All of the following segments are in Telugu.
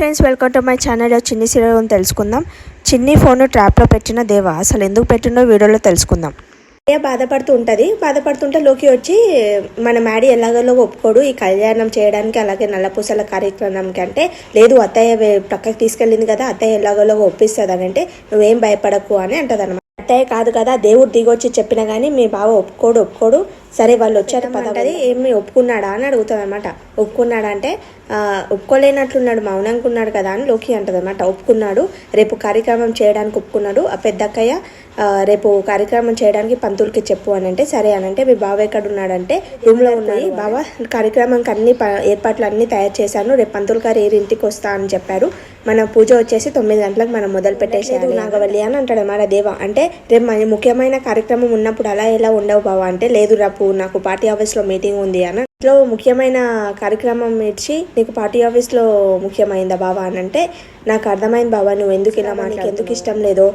Friends, welcome to my channel. చిన్ని సీరియల్ తెలుసుకుందాం. చిన్ని ఫోన్ ట్రాప్లో పెట్టిన దేవ అసలు ఎందుకు పెట్టిండో వీడియోలో తెలుసుకుందాం. బాధపడుతుంటే లోకి వచ్చి మన మ్యాడీ ఎలాగలో ఒప్పుకోడు ఈ కళ్యాణం చేయడానికి, అలాగే నల్లపూసల కార్యక్రమానికి. అంటే లేదు, అత్తయ్య పక్కకి తీసుకెళ్ళింది కదా, అత్తయ్య ఎలాగలో ఒప్పిస్తుంది అని. అంటే నువ్వేం భయపడకు అని అంటది అనమాట. అత్తయ్య కాదు కదా, దేవుడు దిగొచ్చి చెప్పినా కానీ మీ బావ ఒప్పుకోడు. సరే వాళ్ళు వచ్చారు పదంటది. ఏమి ఒప్పుకున్నాడా అని అడుగుతుంది అనమాట. ఒప్పుకున్నాడా అంటే ఒప్పుకోలేనట్లున్నాడు, మౌనంగా ఉన్నాడు కదా అని లోకి అంటది అనమాట. ఒప్పుకున్నాడు, రేపు కార్యక్రమం చేయడానికి ఒప్పుకున్నాడు. ఆ పెద్దక్కయ్య రేపు కార్యక్రమం చేయడానికి పంతులకి చెప్పు అని అంటే సరే అని అంటే మీ బావ ఎక్కడ ఉన్నాడంటే రూమ్లో ఉన్నాయి. బావ కార్యక్రమానికి అన్ని ఏర్పాట్లు అన్నీ తయారు చేశాను, రేపు పంతులు గారు ఇంటికి వస్తా అని చెప్పారు. మన పూజ వచ్చేసి 9 గంటలకు మనం మొదలు పెట్టేసేది నాగవల్లి అని అంటాడు అన్నమాట దేవ. అంటే రేపు ముఖ్యమైన కార్యక్రమం ఉన్నప్పుడు అలా ఎలా ఉండవు బావ అంటే లేదు, రేపు నాకు పార్టీ ఆఫీస్లో మీటింగ్ ఉంది అని. ఇంట్లో ముఖ్యమైన కార్యక్రమం ఇచ్చి నీకు పార్టీ ఆఫీస్లో ముఖ్యమైందా బావా అని అంటే నాకు అర్థమైంది బావా, నువ్వు ఎందుకు ఇలా మాట్లాడి ఎందుకు ఇష్టం లేదో,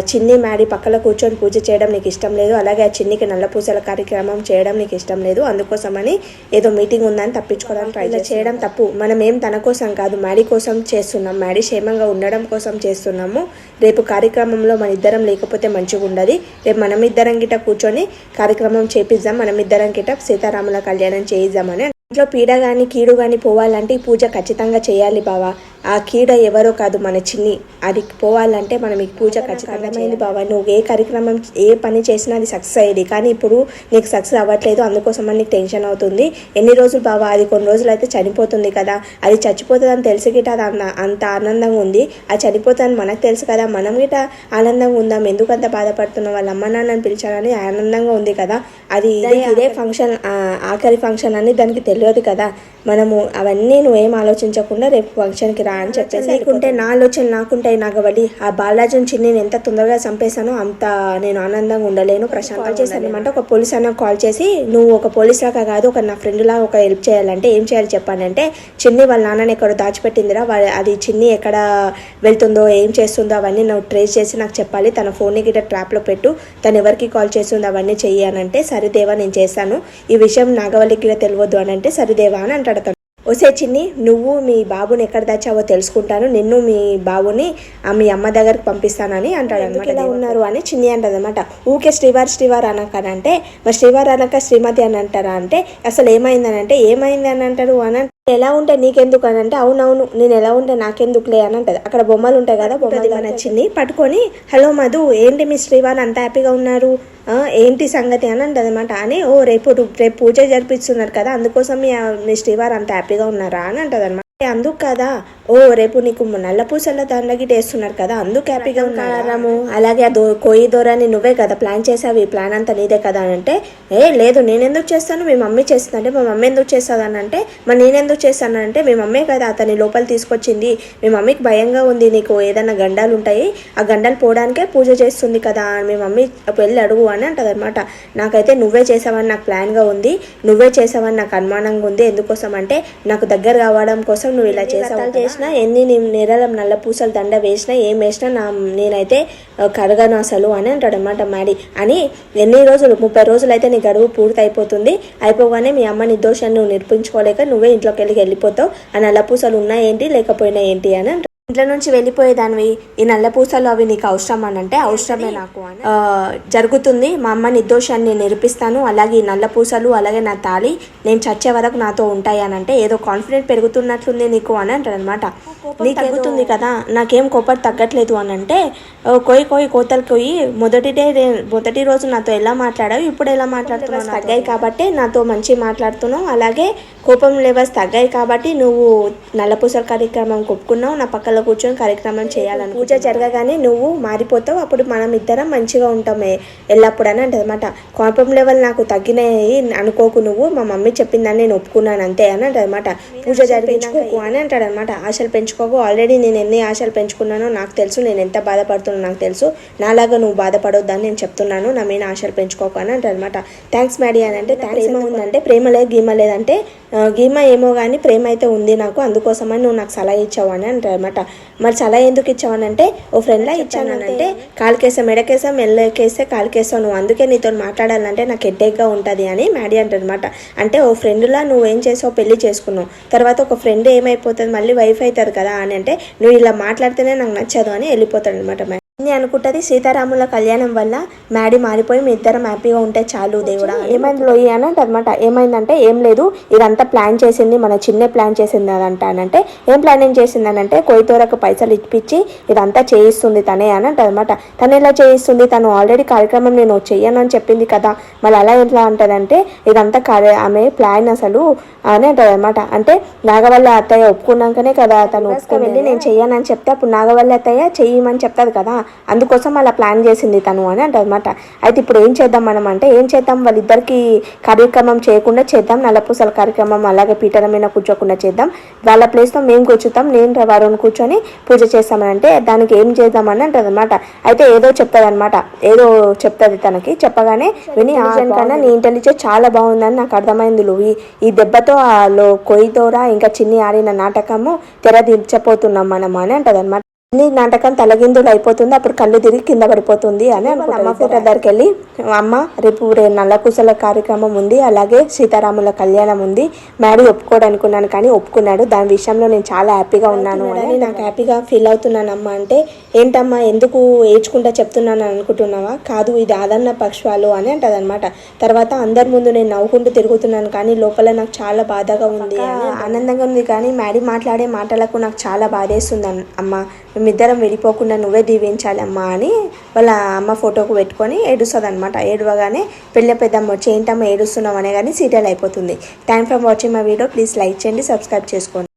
చిన్ని మ్యాడీ పక్కన కూర్చొని పూజ చేయడం నీకు ఇష్టం లేదు, అలాగే ఆ చిన్నికి నల్ల పూసల కార్యక్రమం చేయడం నీకు ఇష్టం లేదు, అందుకోసమని ఏదో మీటింగ్ ఉందని తప్పించుకోవడానికి ట్రై చేయడం తప్పు. మనం ఏం తన కోసం కాదు మ్యాడీ కోసం చేస్తున్నాం, మ్యాడీ క్షేమంగా ఉండడం కోసం చేస్తున్నాము. రేపు కార్యక్రమంలో మన ఇద్దరం లేకపోతే మంచిగా ఉండదు, రేపు మనం ఇద్దరం గిట్ట కూర్చొని కార్యక్రమం చేపిద్దాం, మనం ఇద్దరం గిట్ట సీతారాముల కళ్యాణం చేయిద్దామని. ఇంట్లో పీడ కానీ కీడు కానీ పోవాలంటే ఈ పూజ ఖచ్చితంగా చేయాలి బావా. ఆ కీడ ఎవరో కాదు మన చిన్ని, అది పోవాలంటే మనం ఈ పూజ ఖచ్చితంగా చేయాలి బావా. నువ్వు ఏ కార్యక్రమం ఏ పని చేసినా అది సక్సెస్ అయ్యేది, కానీ ఇప్పుడు నీకు సక్సెస్ అవ్వట్లేదు, అందుకోసమని నీకు టెన్షన్ అవుతుంది. ఎన్ని రోజులు బావా, అది కొన్ని రోజులు అయితే చనిపోతుంది కదా, అది చచ్చిపోతుంది అని తెలిసి గిట అది అంత ఆనందంగా ఉంది, అది చనిపోతుందని మనకు తెలుసు కదా, మనం గిట ఆనందంగా ఉందాం, ఎందుకంత బాధపడుతున్నాం, వాళ్ళ అమ్మ నాన్నని పిలిచారని ఆనందంగా ఉంది కదా, అది ఇదే ఫంక్షన్ ఆఖరి ఫంక్షన్ అని దానికి తెలియదు కదా. మనము అవన్నీ నువ్వేం ఆలోచించకుండా రేపు ఫంక్షన్కి రా అని చెప్పేసి లేకుంటే నా ఆలోచన నాకుంటాయి నాగవల్లి. ఆ బాలాజీని చిన్ని ఎంత తొందరగా చంపేశానో అంత నేను ఆనందంగా ఉండలేను. ప్రశాంత్ కాల్ చేశాను అనమాట. ఒక పోలీస్ అన్న కాల్ చేసి నువ్వు ఒక పోలీస్ లాగా కాదు, ఒక నా ఫ్రెండ్ లాగా ఒక హెల్ప్ చేయాలంటే ఏం చేయాలి చెప్పానంటే, చిన్ని వాళ్ళ నాన్నని ఎక్కడ దాచిపెట్టిందిరా, అది చిన్ని ఎక్కడ వెళ్తుందో ఏం చేస్తుందో అవన్నీ నువ్వు ట్రేస్ చేసి నాకు చెప్పాలి, తన ఫోన్ని గిట్ట ట్రాప్లో పెట్టు, తను ఎవరికి కాల్ చేస్తుందో అవన్నీ చెయ్యానంటే సరిదేవా నేను చేస్తాను, ఈ విషయం నాగవల్లికి గిట్ట తెలియదు అని అంటే సరిదేవా అని అంటాడు. ఒసే చిన్ని, నువ్వు మీ బాబుని ఎక్కడ దాచావో తెలుసుకుంటాను, నిన్ను మీ బాబుని మీ అమ్మ దగ్గరికి పంపిస్తానని అంటాడు అనమాట. ఎలా ఉన్నారు అని చిన్ని అంటది అనమాట. ఊకే శ్రీవారు అనకనంటే మరి శ్రీవారు అనక శ్రీమతి అని అంటారా అంటే అసలు ఏమైందని అంటే ఏమైంది అని అంటారు అని ఎలా ఉంటే నీకెందుకు అని అంటే అవునవును నేను ఎలా ఉంటే నాకెందుకులే అని అంటది. అక్కడ బొమ్మలు ఉంటాయి కదా, బొమ్మలు నచ్చింది పట్టుకొని హలో మధు ఏంటి మీ శ్రీవారు అంత హ్యాపీగా ఉన్నారు, ఏంటి సంగతి అని అంటది అనమాట. అని రేపు పూజ జరిపిస్తున్నారు కదా, అందుకోసం మీ శ్రీవారు అంత హ్యాపీగా ఉన్నారా అని అంటది అనమాట. అందుకు కదా, రేపు నీకు నల్ల పూసల దండకి వేస్తున్నారు కదా, అందుకు హ్యాపీగా ఉన్నాము, అలాగే కోయి దూరాన్ని నువ్వే కదా ప్లాన్ చేసావు, ఈ ప్లాన్ అంతా నీదే కదా అని అంటే లేదు నేను ఎందుకు చేస్తాను, మీ మమ్మీ చేస్తుందంటే మా మమ్మీ ఎందుకు చేస్తుంది అని అంటే మరి నేనెందుకు చేస్తానంటే మీ మమ్మీ కదా అతని లోపల తీసుకొచ్చింది, మీ మమ్మీకి భయంగా ఉంది, నీకు ఏదైనా గండాలు ఉంటాయి ఆ గండాలు పోవడానికే పూజ చేస్తుంది కదా, మీ మమ్మీ వెళ్ళి అడుగు అని అంటది అనమాట. నాకైతే నువ్వే చేసావని నాకు ప్లాన్గా ఉంది, నువ్వే చేసావని నాకు అనుమానంగా ఉంది, ఎందుకోసం అంటే నాకు దగ్గర కావడం కోసం నువ్వు ఇలా చేసినా ఎన్ని నెరల నల్ల పూసల దండ వేసినా ఏం వేసినా నేనైతే కరగను అసలు అని అంటాడు అనమాట మ్యాడీ. అని ఎన్ని రోజులు 30 రోజులు అయితే నీ గడువు పూర్తి అయిపోగానే మీ అమ్మ నిర్దోషాన్ని నువ్వు నిరూపించుకోలేక నువ్వే ఇంట్లోకి వెళ్ళిపోతావు, ఆ నల్ల పూసలు ఉన్నాయేంటి లేకపోయినా ఏంటి అని అంటాడు. ఇంట్లో నుంచి వెళ్ళిపోయేదానివి ఈ నల్ల పూసలు అవి నీకు అవసరం అని అంటే అవసరమే నాకు అని జరుగుతుంది, మా అమ్మ నిర్దోషాన్ని నిరూపిస్తాను, అలాగే ఈ నల్ల పూసలు అలాగే నా తాళి నేను చచ్చే వరకు నాతో ఉంటాయి అని అంటే ఏదో కాన్ఫిడెంట్ పెరుగుతున్నట్లుంది నీకు అని అంటాడు అనమాట. నీకు ఎగుతుంది కదా, నాకేం కోపం తగ్గట్లేదు అని అంటే కోతలు కొయ్యి మొదటి రోజు నాతో ఎలా మాట్లాడావు ఇప్పుడు ఎలా మాట్లాడుతున్నావు తగ్గాయి కాబట్టి నాతో మంచి మాట్లాడుతున్నావు, అలాగే కోపం లెవెల్స్ తగ్గాయి కాబట్టి నువ్వు నల్లపూసల కార్యక్రమం ఒప్పుకున్నావు, నా పక్కన కూర్చొని కార్యక్రమం చేయాలని పూజ జరగగానే నువ్వు మారిపోతావు, అప్పుడు మనం ఇద్దరం మంచిగా ఉంటామే ఎల్లప్పుడు అని అంటది అనమాట. కోపం లెవెల్ నాకు తగ్గినాయి అనుకోకు, నువ్వు మా మమ్మీ చెప్పిందని నేను ఒప్పుకున్నాను అంతే అని అంటది అనమాట. పూజ జరిపించుకోకు అని అంటాడు అనమాట. ఆశలు పెంచుకోకు, ఆల్రెడీ నేను ఎన్ని ఆశలు పెంచుకున్నానో నాకు తెలుసు, నేను ఎంత బాధపడుతున్నా నాకు తెలుసు, నాలాగా నువ్వు బాధపడొద్దని నేను చెప్తున్నాను, నా మీద ఆశలు పెంచుకోకు అని అంటారు అనమాట. థ్యాంక్స్ మ్యాడీ అని అంటే ప్రేమ ఉందంటే ప్రేమ లేదు గీమ లేదంటే గీమ ఏమో కానీ ప్రేమ అయితే ఉంది నాకు, అందుకోసమని నువ్వు నాకు సలహా ఇచ్చావు అని అంటారు అనమాట. మరి సలహా ఎందుకు ఇచ్చావనంటే ఓ ఫ్రెండ్లా ఇచ్చానంటే కాలుకేసాం మెడకేసాం మెల్లకేస్తే కాలుకేసావు నువ్వు, అందుకే నీతో మాట్లాడాలంటే నాకు హెడ్ఏక్గా ఉంటుంది అని మ్యాడీ అంటారనమాట. అంటే ఓ ఫ్రెండ్లా నువ్వేం చేసావు, పెళ్లి చేసుకున్నావు, తర్వాత ఒక ఫ్రెండ్ ఏమైపోతుంది మళ్ళీ వైఫ్ అవుతుంది కదా అని అంటే నువ్వు ఇలా మాట్లాడితేనే నాకు నచ్చదు అని వెళ్ళిపోతాడు అనమాట. అనుకుంటుంది సీతారాముల కళ్యాణం వల్ల మ్యాడీ మారిపోయి మీ ఇద్దరం హ్యాపీగా ఉంటే చాలు దేవుడా. ఏమైంది లోయి అని అనమాట. ఏమైందంటే ఏం లేదు, ఇదంతా ప్లాన్ చేసింది మన చిన్న ప్లాన్ చేసింది అదంట అనంటే ఏం ప్లానింగ్ చేసిందనంటే కొయ్యతోరకు పైసలు ఇప్పించి ఇదంతా చేయిస్తుంది తనే అని అంటదనమాట. తను ఎలా చేయిస్తుంది, తను ఆల్రెడీ కార్యక్రమం నేను చెయ్యనని చెప్పింది కదా, మళ్ళీ అలా ఎట్లా అంటదంటే ఇదంతా ఆమె ప్లాన్ అసలు అని అంటదనమాట. అంటే నాగవల్లి అత్తయ్య ఒప్పుకున్నాకనే కదా తను వెళ్ళి నేను చెయ్యనని చెప్తే అప్పుడు నాగవల్లి అత్తయ్య చెయ్యమని చెప్తాది కదా, అందుకోసం అలా ప్లాన్ చేసింది తను అని అంటదన్నమాట. అయితే ఇప్పుడు ఏం చేద్దాం మనం అంటే ఏం చేద్దాం, వాళ్ళిద్దరికి కార్యక్రమం చేయకుండా చేద్దాం, నల్లపూసల కార్యక్రమం అలాగే పీటల మీద కూర్చోకుండా చేద్దాం, వాళ్ళ ప్లేస్లో మేము కూర్చుతాం, నేను వరుణ్ కూర్చొని పూజ చేస్తామని అంటే దానికి ఏం చేద్దామని అంటదన్నమాట. అయితే ఏదో చెప్తాదనమాట, ఏదో చెప్తుంది తనకి. చెప్పగానే విని కన్నా నీ ఇంటెలిజెన్స్ చాలా బాగుందని నాకు అర్థమైంది లూయి, ఈ దెబ్బతో కొయ్యతోరా ఇంకా చిన్ని ఆడిన నాటకము తెరదించపోతున్నాం మనం అని అంటదన్నమాట. నీ నాటకం తలగిందులు అయిపోతుంది, అప్పుడు కళ్ళు తిరిగి కింద పడిపోతుంది అని అనుకుంటారు. అమ్మ ఫోటో దగ్గరికి వెళ్ళి అమ్మ రేపు నల్లపూసల కార్యక్రమం ఉంది, అలాగే సీతారాముల కళ్యాణం ఉంది, మ్యాడీ ఒప్పుకోడు అనుకున్నాను కానీ ఒప్పుకున్నాడు, దాని విషయంలో నేను చాలా హ్యాపీగా ఉన్నాను అని నాకు హ్యాపీగా ఫీల్ అవుతున్నాను అమ్మ అంటే ఏంటమ్మా ఎందుకు ఏడ్చుకుంటా చెప్తున్నాను అనుకుంటున్నావా, కాదు ఇది ఆదరణ పక్షాలు అని అంటదనమాట. తర్వాత అందరి ముందు నేను నవ్వుకుంటూ తిరుగుతున్నాను కానీ లోపల నాకు చాలా బాధగా ఉంది, ఆనందంగా ఉంది కానీ మ్యాడీ మాట్లాడే మాటలకు నాకు చాలా బాధేస్తుంది అమ్మ, మేమిద్దరం విడిపోకుండా నువ్వే దీవించాలి అమ్మా అని వాళ్ళ అమ్మ ఫోటోకు పెట్టుకొని ఏడుస్తుంది అనమాట. ఏడవగానే పెళ్ళి పెద్దమ్మ వచ్చి ఏంటమ్మా ఏడుస్తున్నాం అనే కానీ సీరియల్ అయిపోతుంది. Thank for watching my video. Please like చేయండి, సబ్స్క్రైబ్ చేసుకోండి.